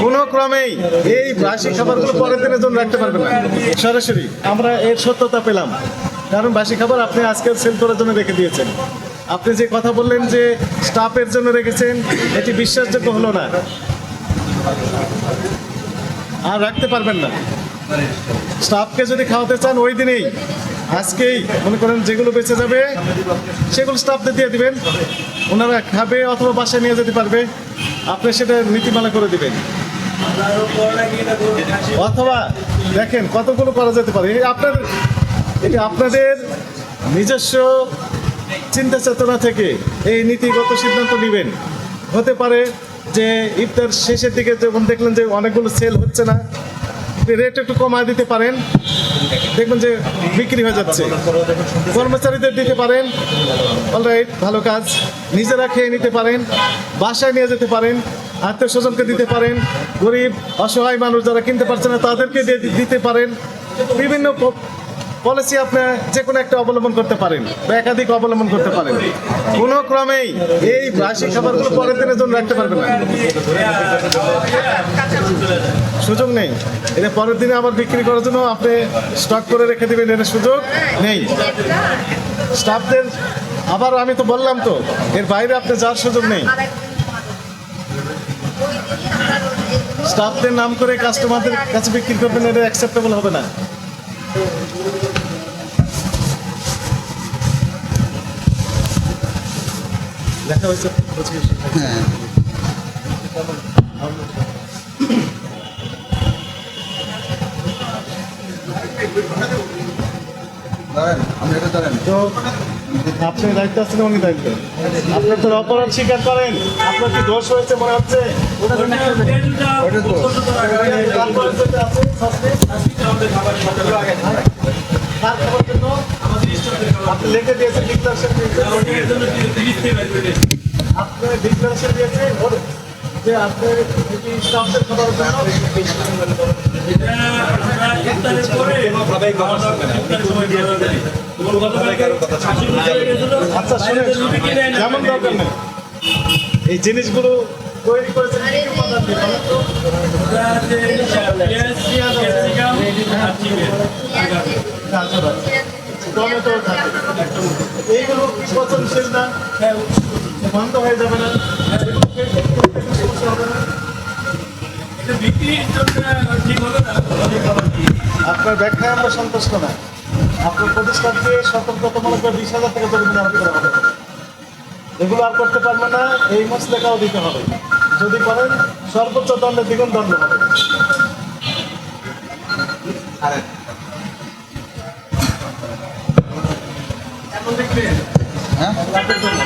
কোনো ক্রমেই এই বাসি খাবারগুলো পরের দিনের জন্য রাখতে পারবেন না। সরাসরি আমরা এর সত্যতা পেলাম, কারণ বাসি খাবার আপনি আজকে সেল করার জন্য রেখে দিয়েছেন। আপনি যে কথা বললেন যে স্টাফের জন্য রেখেছেন, এটি বিশ্বাসযোগ্য হলো না, আর রাখতে পারবেন না। স্টাফকে যদি খাওয়াতে চান ওই দিনেই, আজকেই মনে করেন যেগুলো বেঁচে যাবে সেগুলো স্টাফদের দিয়ে দিবেন, ওনারা খাবে অথবা বাসায় নিয়ে যেতে পারবে, আপনি সেটা নীতিমালা করে দিবেন। অথবা দেখেন কতগুলো করা যেতে পারে, এটি আপনাদের নিজস্ব চিন্তা চেতনা থেকে এই নীতিগত সিদ্ধান্ত নেবেন। হতে পারে যে ইফতার শেষের দিকে যখন দেখলেন যে অনেকগুলো সেল হচ্ছে না, রেট একটু কমায় দিতে পারেন, দেখবেন যে বিক্রি হয়ে যাচ্ছে। কর্মচারীদের দিতে পারেন, অলরাইট, ভালো কাজ। নিজেরা খেয়ে নিতে পারেন, বাসায় নিয়ে যেতে পারেন, আত্মীয় স্বজনকে দিতে পারেন, গরিব অসহায় মানুষ যারা কিনতে পারছে না তাদেরকে দিতে পারেন। বিভিন্ন পলিসি আপনি যে কোনো একটা অবলম্বন করতে পারেন বা একাধিক অবলম্বন করতে পারেন। কোনো ক্রমেই এই বাসি খাবারগুলো পরের দিনের জন্য রাখতে পারবেন না, সুযোগ নেই। এটা পরের দিনে আবার বিক্রি করার জন্য আপনি স্টক করে রেখে দেবেন, এর সুযোগ নেই। স্টাফদের আবার আমি তো বললাম তো, এর বাইরে আপনি যাওয়ার সুযোগ নেই। স্টাফদের নাম করে কাস্টমারদের কাছে বিক্রি করবেন, এটা অ্যাকসেপ্টেবল হবে না। দেখা হয়েছে হ্যাঁ, তো আপনি দায়িত্ব আছেন, উনি দায়িত্ব। আপনি তো অপরাধ স্বীকার করেন, আপনার কি দোষ হয়েছে মনে হচ্ছে? আপনি লিখে দিয়েছেন ডিক্লারেশন, আপনি ডিক্লারেশন দিয়েছেন যে আপনি স্টাফদের খাবার জন্য। আচ্ছা শুনে যেমন দরকার নেই, এই জিনিসগুলো তৈরি করেছেন টমেটো, এইগুলো কি পছন্দশীল না, বন্ধ হয়ে যাবে না, আপনার ব্যাখ্যায় আমরা সন্তুষ্ট না। আপনার প্রতিষ্ঠানকে সতর্কতামূলক 20,000 টাকা জরিমানা করা হবে। এগুলো আর করতে পারবে না, এই মসলেকাও দিতে হবে। যদি করেন সর্বোচ্চ দণ্ডে দ্বিগুণ দণ্ড হবে।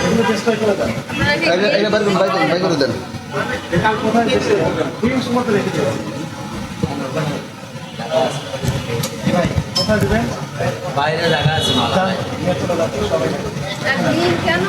এগুলো চেষ্টা করে দেন, বাই করে দেন। কোথায় সময় রেখেছে, কোথায় দেবেন? বাইরে জায়গা আছে কেন